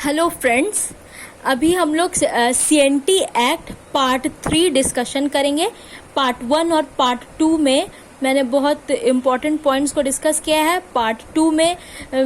Hello friends, अभी हम लोग CNT एक्ट पार्ट 3 डिस्कशन करेंगे। पार्ट 1 और पार्ट 2 में मैंने बहुत इम्पोर्टेंट पॉइंट्स को डिस्कस किया है। पार्ट 2 में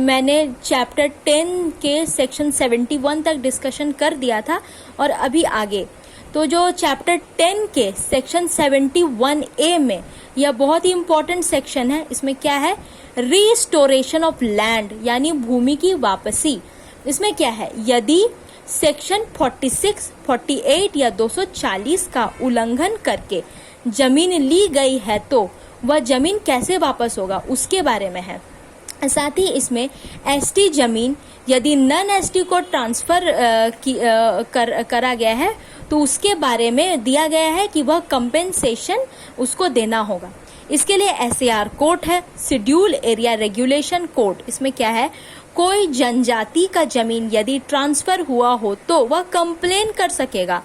मैंने चैप्टर 10 के सेक्शन 71 तक डिस्कशन कर दिया था और अभी आगे तो जो चैप्टर 10 के सेक्शन 71A में यह बहुत ही इम्पोर्टेंट सेक्शन है। इसमें क्या है? रिस्टोरेशन ऑफ लैंड, यानी भूमि की वापसी। इसमें क्या है? यदि सेक्शन 46, 48 या 240 का उल्लंघन करके जमीन ली गई है तो वह जमीन कैसे वापस होगा उसके बारे में है। साथ ही इसमें एसटी जमीन यदि नन एसटी को ट्रांसफर करा गया है तो उसके बारे में दिया गया है कि वह कंपेंसेशन उसको देना होगा। इसके लिए SAR कोड है, शेड्यूल एरिया रेगुलेशन कोड। इसमें क्या है? कोई जनजाति का जमीन यदि ट्रांसफर हुआ हो तो वह कंप्लेन कर सकेगा।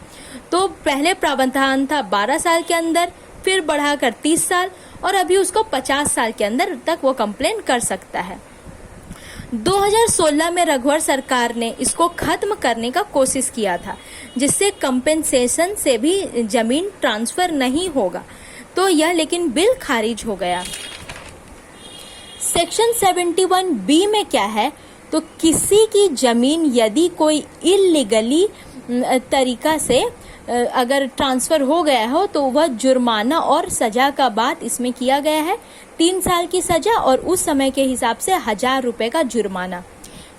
तो पहले प्रावधान था 12 साल के अंदर, फिर बढ़ाकर 30 साल और अभी उसको 50 साल के अंदर तक वो कंप्लेन कर सकता है। 2016 में रघुवर सरकार ने इसको खत्म करने का कोशिश किया था, जिससे कंपेंसेशन से भी जमीन ट्रांसफर नहीं होगा, तो यह लेकिन बिल खारिज हो गया। सेक्शन 71B में क्या है? तो किसी की जमीन यदि कोई इलीगली तरीका से अगर ट्रांसफर हो गया हो तो वह जुर्माना और सजा का बात इसमें किया गया है। 3 साल की सजा और उस समय के हिसाब से 1000 रुपए का जुर्माना।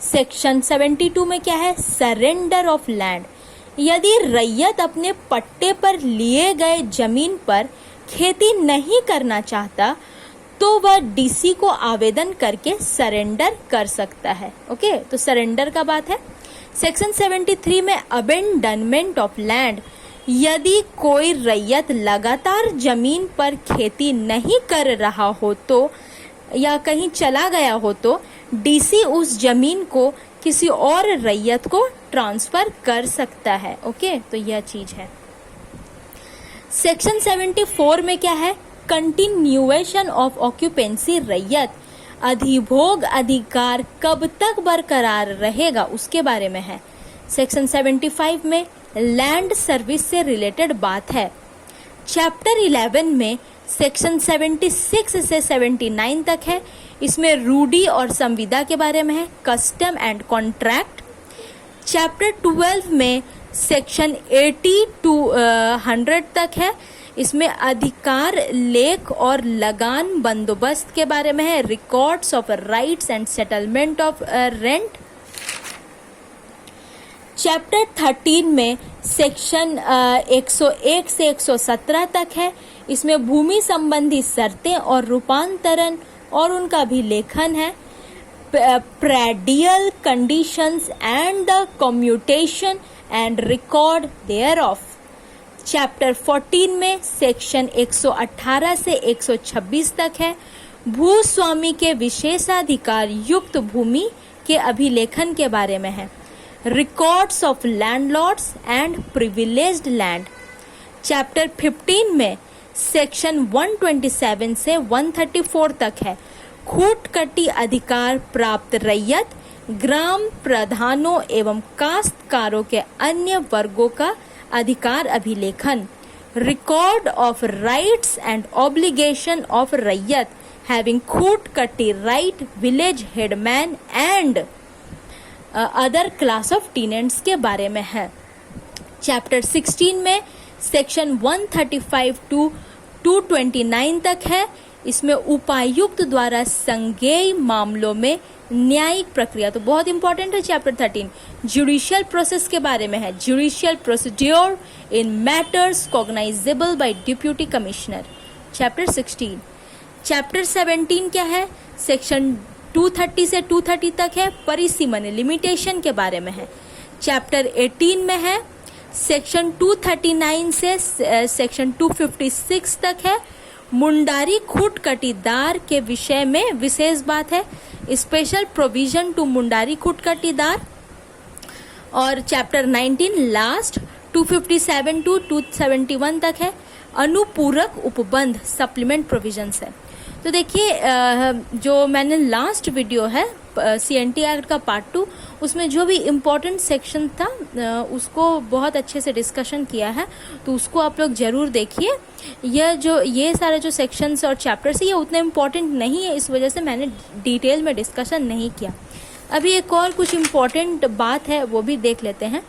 सेक्शन 72 में क्या है? Surrender of land. यदि रैयत अपने पट्टे पर लिए गए जमीन पर खेती नहीं करना चाहता तो वह DC को आवेदन करके सरेंडर कर सकता है। ओके, तो सरेंडर का बात है। सेक्शन 73 में अबेंडनमेंट ऑफ लैंड। यदि कोई रैयत लगातार जमीन पर खेती नहीं कर रहा हो तो या कहीं चला गया हो तो DC उस जमीन को किसी और रैयत को ट्रांसफर कर सकता है। ओके, तो यह चीज है। सेक्शन 74 में क्या है? Continuation of occupancy. रैयत अधिभोग अधिकार कब तक बरकरार रहेगा उसके बारे में है। सेक्शन 75 में लैंड सर्विस से रिलेटेड बात है। चैप्टर 11 में सेक्शन 76 से 79 तक है। इसमें रूढ़ी और संविदा के बारे में है, कस्टम एंड कॉन्ट्रैक्ट। चैप्टर 12 में सेक्शन 80 to 100 तक है। इसमें अधिकार लेख और लगान बंदोबस्त के बारे में है, records of rights and settlement of rent. Chapter 13 में सेक्शन 101 से 117 तक है। इसमें भूमि संबंधी शर्तें और रूपांतरण और उनका अभिलेखन है। Praedial conditions and the commutation and record thereof. Chapter 14 में सेक्शन 118 से 126 तक है। भूस्वामी के विशेषाधिकार युक्त भूमि के अभिलेखन के बारे में है। Records of landlords and privileged land. Chapter 15 में सेक्शन 127 से 134 तक है। खूटकटी अधिकार प्राप्त रैयत, ग्राम प्रधानों एवं काश्तकारों के अन्य वर्गों का अधिकार अभिलेखन। Record of rights and obligation of raiyat having khuntkatti right, village headman and other class of tenants के बारे में है। चैप्टर 16 में सेक्शन 135 to 229 तक है। इसमें उपायुक्त द्वारा संज्ञेय मामलों में न्यायिक प्रक्रिया, तो बहुत इंपॉर्टेंट है। चैप्टर 13 जुडिशियल प्रोसेस के बारे में है। Judicial procedure in matters cognizable by deputy commissioner. Chapter 16। Chapter 17 क्या है? सेक्शन 230 से 230 तक है। परिसीमन लिमिटेशन के बारे में है। चैप्टर 18 में है सेक्शन 239 से सेक्शन 256 तक है। मुंडारी खूटकटीदार के विषय में विशेष बात है, स्पेशल प्रोविजन टू मुंडारी खूटकटीदार। और चैप्टर 19 लास्ट 257 to 271 तक है। अनुपूरक उपबंध सप्लीमेंट प्रोविजंस है। तो देखिए जो मैंने लास्ट वीडियो है CNT एक्ट का पार्ट 2, उसमें जो भी इम्पोर्टेंट सेक्शन था उसको बहुत अच्छे से डिस्कशन किया है, तो उसको आप लोग जरूर देखिए। ये सारे जो सेक्शंस और चैप्टर्स है ये उतने इम्पोर्टेंट नहीं है, इस वजह से मैंने डिटेल में डिस्कशन नहीं किया। अभी एक और कुछ इम्पोर्टेंट बात है वो भी देख लेते हैं।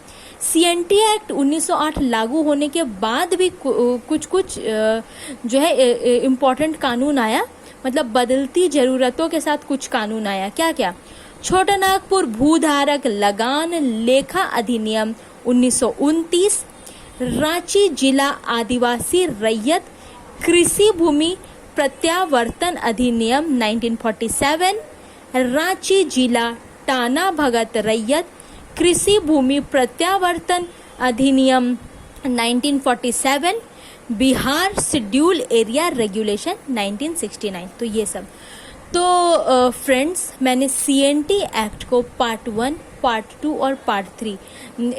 CNT एक्ट 1908 लागू होने के बाद भी कुछ जो है इम्पोर्टेंट कानून आया, मतलब बदलती जरूरतों के साथ कुछ कानून आया। क्या क्या? छोटा नागपुर भूधारक लगान लेखा अधिनियम 1929, रांची जिला आदिवासी रैयत कृषि भूमि प्रत्यावर्तन अधिनियम 1947, रांची जिला टाना भगत रैयत कृषि भूमि प्रत्यावर्तन अधिनियम 1947, बिहार शेड्यूल एरिया रेगुलेशन 1969। तो ये सब तो फ्रेंड्स, मैंने CNT एक्ट को पार्ट 1, पार्ट 2 और पार्ट 3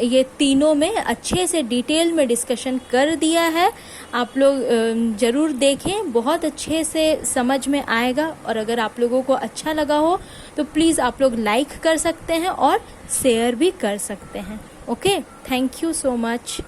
ये तीनों में अच्छे से डिटेल में डिस्कशन कर दिया है। आप लोग ज़रूर देखें, बहुत अच्छे से समझ में आएगा। और अगर आप लोगों को अच्छा लगा हो तो प्लीज़ आप लोग लाइक कर सकते हैं और शेयर भी कर सकते हैं। Okay, thank you so much.